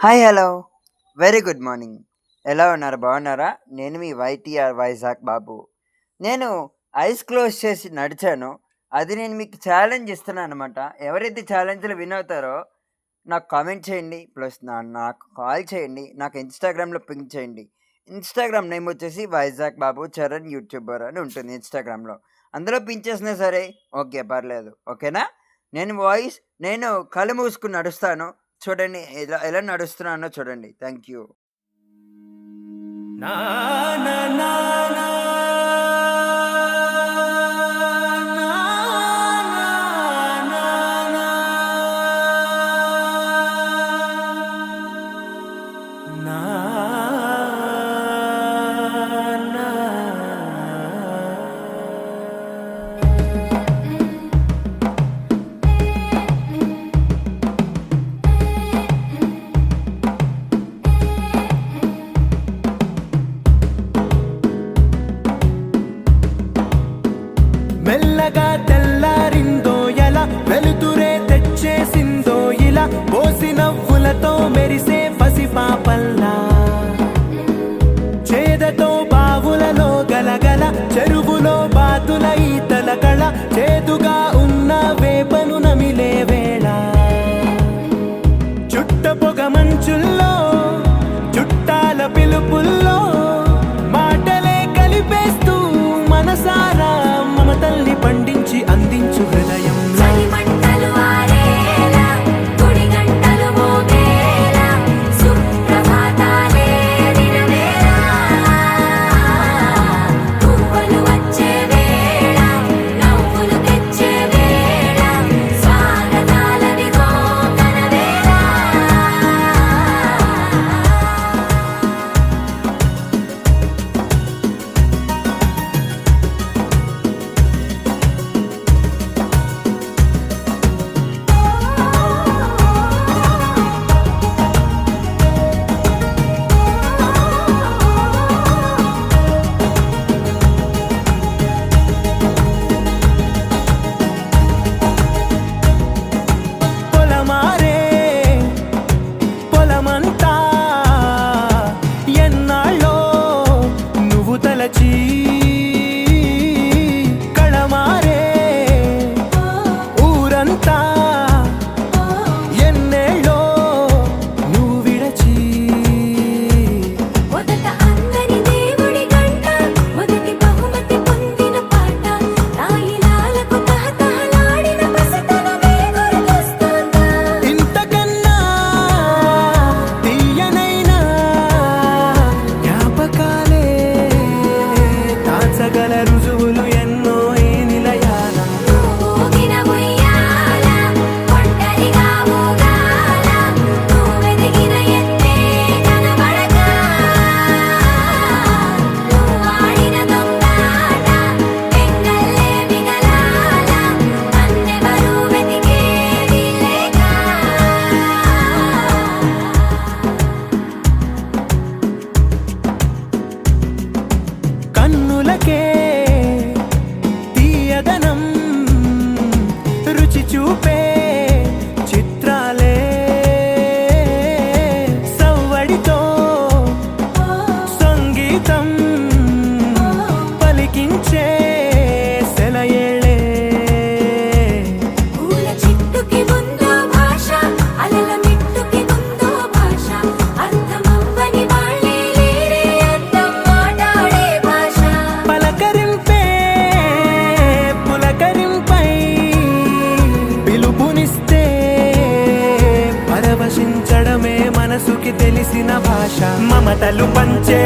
Hi hello very good morning. ఎలా ఉన్నారు? బాగున్నారా? నేను మీ వైటీఆర్ వైజాగ్ బాబు. నేను ఐస్ క్లోజ్ చేసి నడిచాను. అది నేను మీకు ఛాలెంజ్ ఇస్తున్నాను అనమాట. ఎవరైతే ఛాలెంజ్లో విన్ అవుతారో నాకు కామెంట్ చేయండి, ప్లస్ నాకు కాల్ చేయండి, నాకు ఇన్స్టాగ్రామ్లో పింక్ చేయండి. ఇన్స్టాగ్రామ్ నేమ్ వచ్చేసి వైజాగ్ బాబు చరణ్ యూట్యూబర్ అని ఉంటుంది ఇన్స్టాగ్రామ్లో. అందులో పింక్ చేసినా సరే ఓకే, పర్లేదు. ఓకేనా? నేను కళ్ళు మూసుకుని నడుస్తాను. చూడండి ఎలా ఎలా నడుస్తున్నానో చూడండి. Thank you. నా నా నా నా మెల్లగా తెల్లారిందో ఎలా, వెలుతురే తెచ్చేసిందో ఇలా, పోసి నవ్వులతో మెరిసే పసిపాపల్లా, చేదతో బావులలో గలగల, చెరువులో బాతుల ఈతల కళ, చేదుగా ఉన్న వేపను నమిలే వేళ, చుట్ట పొగ మంచుల్లో చుట్టాల పిలుపుల్లో మాటలే కలిపేస్తూ మనసారా మమతల్ని పండించి అందించు హృదయం. కళమారే ఊరంతా ఎన్నేళ్ళో నువ్వు విడచి, మొదట అందని దేవుడి గంట, మొదటి బహుమతి పొందిన పాట, తాయిలాలకు తహతహలాడిన పసితనమే గుర్తొస్తుందా? ఇంతకన్నా తీయనైనా జ్ఞాపకాలే దాచగల రుజువులు ఎన్నో ఈ నిలయాల. ఊగిన ఉయ్యాల, ఒంటరిగా ఊగాల, నువ్వెదిగిన ఎత్తే కనబడక, నువ్వాడిన దొంగాట, పెంగల్లే మిగలాల, నన్నెవరూ వెతికేది లేక. కన్నులకే తీయదనం రుచి చూపే చిత్రాలే, సవ్వడితో సంగీతం పలికించే సెలయేళే, పూల చిట్టుకి ఉందో భాష, అలల మిట్టుకి ఉందో భాష, అర్థమవ్వని వాళ్ళే లేరే అర్థం మాట్లాడే భాష. పలకరింపే పులకరింపై పిలుపునిస్తే పరవశించడమే మనసుకి తెలిసిన భాష, మమతలు పంచే